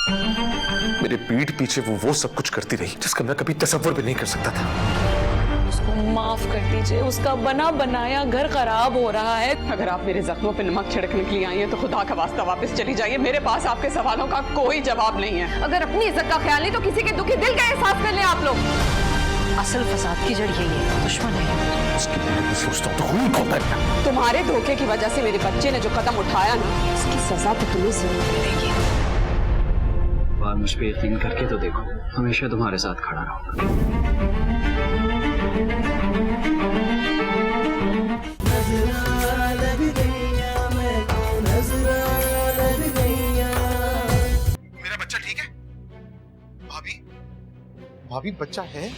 मेरे पीठ पीछे वो सब कुछ करती रही जिसका मैं कभी तसव्वुर भी नहीं कर सकता था। उसको माफ कर दीजिए, उसका बना बनाया घर खराब हो रहा है। अगर आप मेरे जख्मों पे नमक छिड़कने के लिए आई हैं तो खुदा का वास्ता वापस चली जाइए। मेरे पास आपके सवालों का कोई जवाब नहीं है। अगर अपनी इज्जत का ख्याल नहीं तो किसी के दुखी दिल का एहसास कर लें आप लोग। असल फसाद की जड़ यही है, दुश्मन है। उसके बारे में सोचता हूँ तो खून खौलता है। तुम्हारे धोखे की वजह से मेरे बच्चे ने जो कदम उठाया ना, उसकी सजा तो तुम्हें जरूर मिलेगी। बार मुझ पे यकीन करके तो देखो, हमेशा तुम्हारे साथ खड़ा रहूंगा। मेरा बच्चा ठीक है? भाभी, भाभी बच्चा है?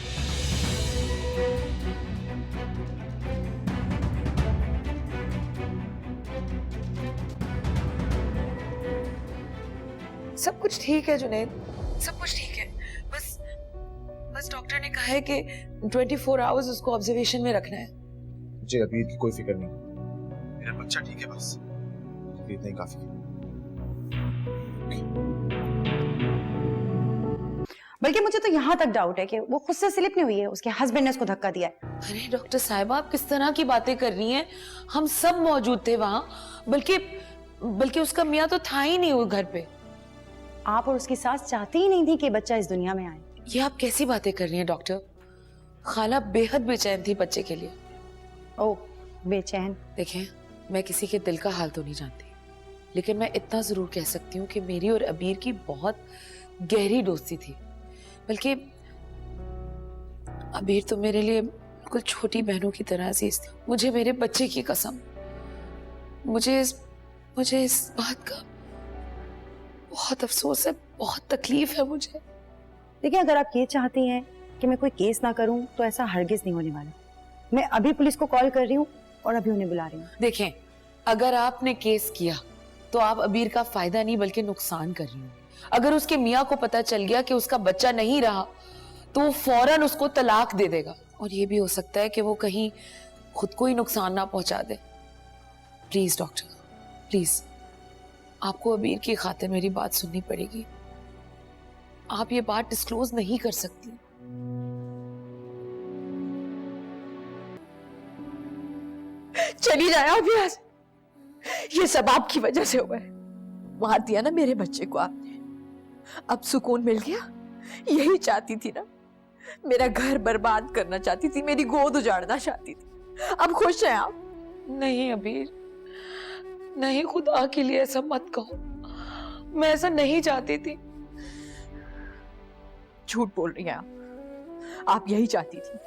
सब कुछ ठीक है जुनैद, सब कुछ ठीक है। बस डॉक्टर ने कहा है कि 24 आवर्स उसको ऑब्जर्वेशन में रखना है। मुझे अबीर की कोई फिक्र नहीं, मेरा बच्चा ठीक है, बस इतना ही काफी है। बल्कि मुझे तो यहाँ तक डाउट है कि वो खुद से स्लिप नहीं हुई है, उसके हस्बैंड ने उसको धक्का दिया है। अरे डॉक्टर साहिबा, आप किस तरह की बातें कर रही हैं? हम सब मौजूद थे वहां, बल्कि उसका मियाँ तो था ही नहीं वो घर पे। आप और उसकी सास चाहती ही नहीं थी कि बच्चा इस दुनिया में आए। ये आप कैसी बातें कर रही हैं डॉक्टर? खाला बेहद बेचैन थी बच्चे के लिए। ओह, बेचैन? देखें, मैं किसी के दिल का हाल तो नहीं जानती, लेकिन मैं इतना जरूर कह सकती हूँ कि मेरी और अबीर की बहुत गहरी दोस्ती थी। बल्कि अबीर तो मेरे लिए बिल्कुल छोटी बहनों की तरह अजीज थी। मुझे मेरे बच्चे की कसम, मुझे इस बात का बहुत अफसोस है, बहुत तकलीफ है मुझे। देखिए, अगर आप ये चाहती हैं कि मैं कोई केस ना करूं तो ऐसा हरगिज नहीं होने वाला। मैं अभी पुलिस को कॉल कर रही हूँ और अभी उन्हें बुला रही हूँ। देखें, अगर आपने केस किया तो आप अबीर का फायदा नहीं बल्कि नुकसान कर रही होंगी। अगर उसके मियाँ को पता चल गया कि उसका बच्चा नहीं रहा तो वो फौरन उसको तलाक दे देगा, और ये भी हो सकता है कि वो कहीं खुद को ही नुकसान ना पहुंचा दे। प्लीज डॉक्टर, प्लीज, आपको अबीर की खातिर मेरी बात सुननी पड़ेगी। आप ये बात डिस्क्लोज नहीं कर सकती। चली जाए आप यहाँ से, ये सब आपकी वजह से हुआ है। मार दिया ना मेरे बच्चे को आपने, अब सुकून मिल गया? यही चाहती थी ना, मेरा घर बर्बाद करना चाहती थी, मेरी गोद उजाड़ना चाहती थी। अब खुश हैं आप? नहीं अबीर, नहीं, खुदा के लिए ऐसा मत कहो। मैं ऐसा नहीं चाहती थी। झूठ बोल रही हैं आप यही चाहती थी।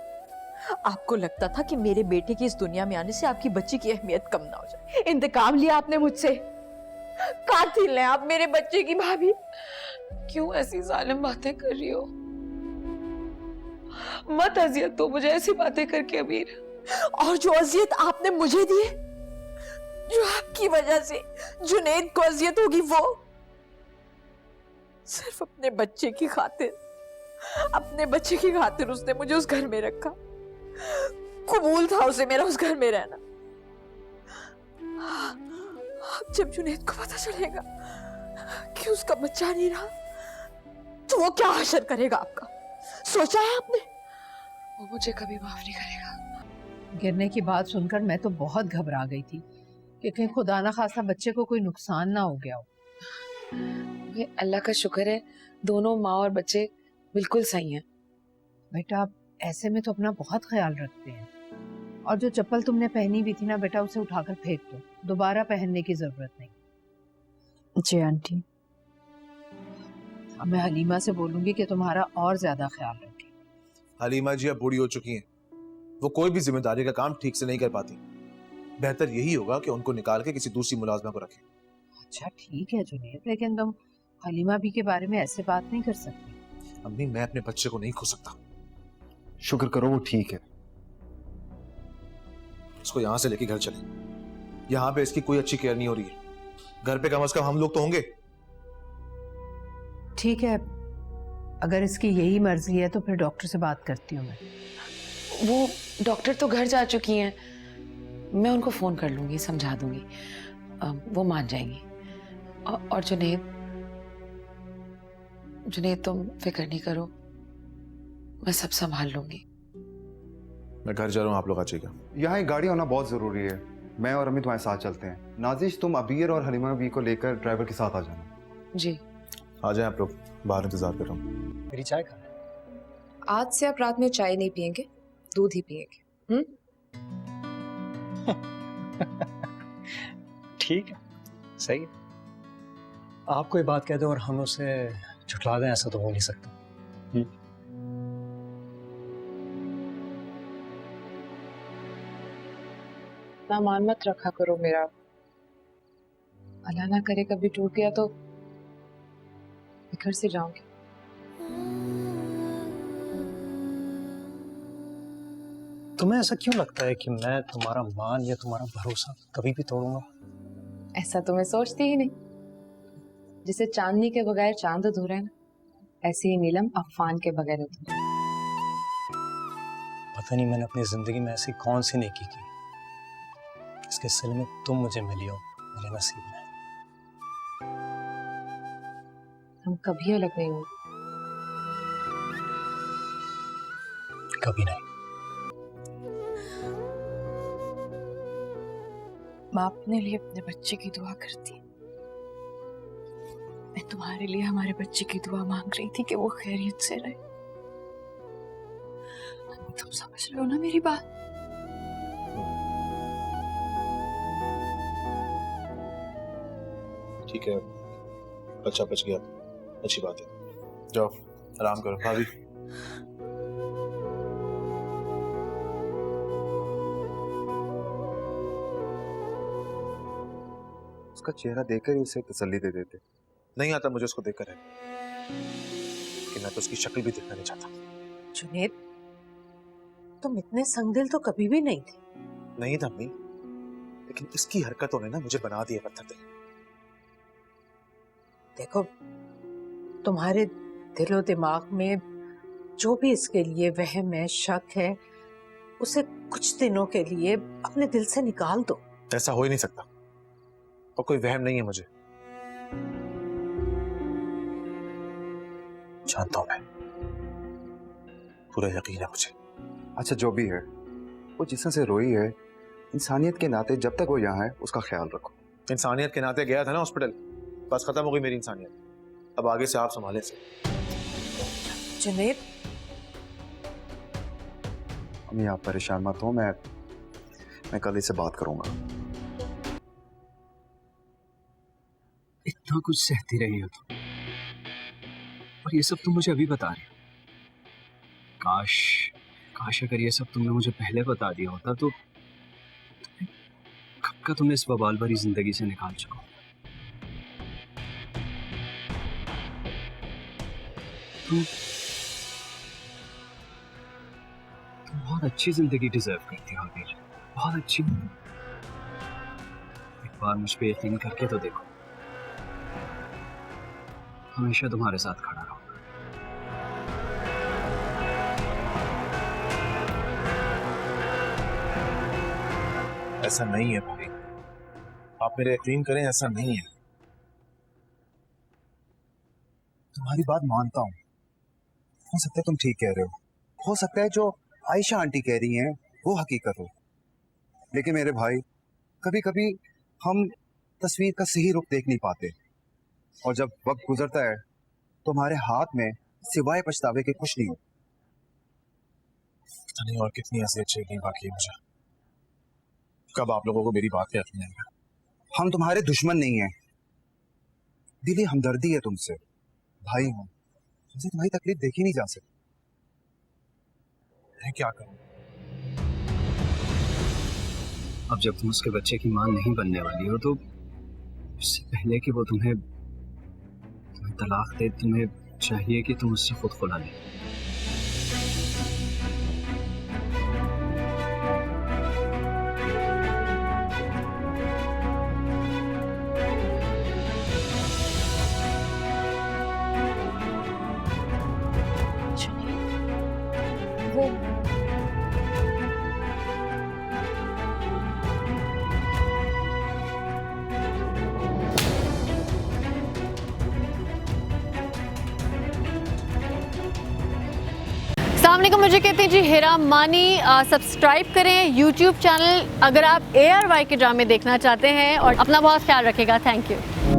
आपको लगता था कि मेरे बेटे की इस दुनिया में आने से आपकी बच्ची की अहमियत कम ना हो जाए। इंतकाम लिया आपने मुझसे। कातिल हैं आप मेरे बच्चे की। भाभी, क्यों ऐसी जालिम बातें कर रही हो? मत अजियत दो मुझे ऐसी बातें करके अबीर। और जो अजियत आपने मुझे दी है, जो आपकी वजह से जुनैद को अजियत होगी, वो सिर्फ अपने बच्चे की खातिर, अपने बच्चे की खातिर उसने मुझे उस घर में रखा। कबूल था उसे मेरा उस घर में रहना। अब जब जुनैद को पता चलेगा कि उसका बच्चा नहीं रहा तो वो क्या हशर करेगा आपका? सोचा है आपने? वो मुझे कभी माफ नहीं करेगा। गिरने की बात सुनकर मैं तो बहुत घबरा गई थी कि कहीं खुदा ना खास्ता बच्चे को कोई नुकसान ना हो गया हो। अल्लाह का शुक्र है, दोनों माँ और बच्चे बिल्कुल सही हैं। बेटा, आप ऐसे में तो अपना बहुत ख्याल रखते हैं। और जो चप्पल तुमने पहनी भी थी ना बेटा, उसे उठाकर फेंक दो, दोबारा पहनने की जरूरत नहीं। जी आंटी। अब मैं हलीमा से बोलूंगी कि तुम्हारा और ज्यादा ख्याल रखें। हलीमा जी अब बूढ़ी हो चुकी हैं, वो कोई भी जिम्मेदारी का काम ठीक से नहीं कर पाती। बेहतर यही होगा कि उनको निकाल के किसी दूसरी मुलाजमा को रखें। अच्छा ठीक है जुनैद, लेकिन तुम हलीमा भी के बारे में ऐसे बात नहीं कर सकती। अम्मी, मैं अपने बच्चे को नहीं खो सकता। शुक्र करो वो ठीक है। इसको यहाँ से लेके घर चले। यहाँ पे इसकी कोई अच्छी केयर नहीं हो रही है। घर पे कम से कम हम लोग तो होंगे। ठीक है, अगर इसकी यही मर्जी है तो फिर डॉक्टर से बात करती हूँ मैं। वो डॉक्टर तो घर जा चुकी हैं, मैं उनको फोन कर लूंगी, समझा दूंगी, वो मान जाएंगी। और जुनैद, जुनैद तुम फिक्र नहीं करो, मैं सब संभाल लूंगी। मैं घर जा रहा हूँ, आप लोग आ जाइएगा। यहाँ एक गाड़ी होना बहुत जरूरी है। मैं और अम्मी तुम्हारे साथ चलते हैं। नाजिश, तुम अबीर और हलीमा भी को लेकर ड्राइवर के साथ आ जाना। जी आ जाएं आप लोग, बाहर इंतजार कर रहा हूँ। मेरी चाय खाना है। आज से आप रात में चाय नहीं पियेंगे, दूध ही पियेंगे। ठीक है, सही है। आप कोई बात कह दो और हम उसे झुठला दें, ऐसा तो हो नहीं सकता। ना मान मत रखा करो मेरा, अल्लाह ना करे कभी टूट गया तो घर से जाऊंगी। तुम्हें ऐसा क्यों लगता है कि मैं तुम्हारा मान या तुम्हारा भरोसा कभी भी तोड़ूंगा? ऐसा तो मैं सोचती ही नहीं। जिसे चांदनी के बगैर चांद अधूरा है ना, ऐसे ही नीलम अफवान के बगैर अधूरा। पता नहीं मैंने अपनी जिंदगी में ऐसी कौन सी नेकी की इसके सिले में तुम मुझे मिली हो मेरे नसीब में। हम कभी अलग नहीं हुए। कभी नहीं। माँ अपने लिए अपने बच्चे की दुआ करती है, मैं तुम्हारे लिए हमारे बच्चे की दुआ मांग रही थी कि वो खैरियत से रहे। तुम समझ रहे हो ना मेरी बात? ठीक है, बच्चा बच गया, अच्छी बात है। जाओ आराम करो। भाभी उसका चेहरा देखकर ही उसे तसल्ली दे देते। नहीं आता मुझे उसको देखकर है कि मैं तो उसकी शक्ल भी देखना नहीं चाहता। जुनैद, तुम इतने संगदिल तो कभी भी नहीं थे। नहीं था अम्मी, लेकिन इसकी हरकतों ने ना मुझे बना दिया पत्थर दिल। देखो, तुम्हारे दिलो दिमाग में जो भी इसके लिए वहम है, शक है, उसे कुछ दिनों के लिए अपने दिल से निकाल दो। ऐसा हो ही नहीं सकता, और कोई वहम नहीं है मुझे। जानता हूं मैं, पूरा यकीन है मुझे। अच्छा जो भी है, वो जिसम से रोई है, इंसानियत के नाते जब तक वो यहाँ है उसका ख्याल रखो। इंसानियत के नाते गया था ना हॉस्पिटल, बस खत्म हो गई मेरी इंसानियत। अब आगे से आप संभाले से। जुनैद, अम्मी आप परेशान मत हो, मैं कल इससे बात करूंगा। इतना कुछ सहती रही हो तुम, और ये सब तुम मुझे अभी बता रहे हो। काश अगर ये सब तुमने मुझे पहले बता दिया होता तो कब का तुमने इस बवाल भरी जिंदगी से निकाल चुका। तुम बहुत अच्छी जिंदगी डिजर्व करती हो अभी, बहुत अच्छी। एक बार मुझ पे यकीन करके तो देखो, हमेशा तुम्हारे साथ खड़ा रहूंगा। ऐसा नहीं है भाई, आप मेरे यकीन करें, ऐसा नहीं है। तुम्हारी बात मानता हूँ, हो सकता है तुम ठीक कह रहे हो सकता है जो आयशा आंटी कह रही हैं वो हकीकत हो, लेकिन मेरे भाई कभी कभी हम तस्वीर का सही रुख देख नहीं पाते, और जब वक्त गुजरता है तो हमारे हाथ में सिवाय पछतावे के कुछ नहीं हो। नहीं, और कितनी ऐसी अच्छी नहीं बाकी है मुझे। कब आप लोगों को मेरी बात पे यकीन आएगा? हम तुम्हारे दुश्मन नहीं हैं, दिली हमदर्दी है तुमसे, भाई हूं, तुमसे तुम्हारी तकलीफ देखी नहीं जा सकती। मैं क्या करूं? अब जब तुम उसके बच्चे की मां नहीं बनने वाली हो तो इससे पहले कि वो तुम्हें तलाक दे, तुम्हें चाहिए कि तुम उससे खुद खुला ले। अस्सलाम वालेकुम, मुझे कहते हैं जी हिरा मानी। सब्सक्राइब करें यूट्यूब चैनल अगर आप ARY के ड्रामे देखना चाहते हैं और अपना बहुत ख्याल रखिएगा। Thank you.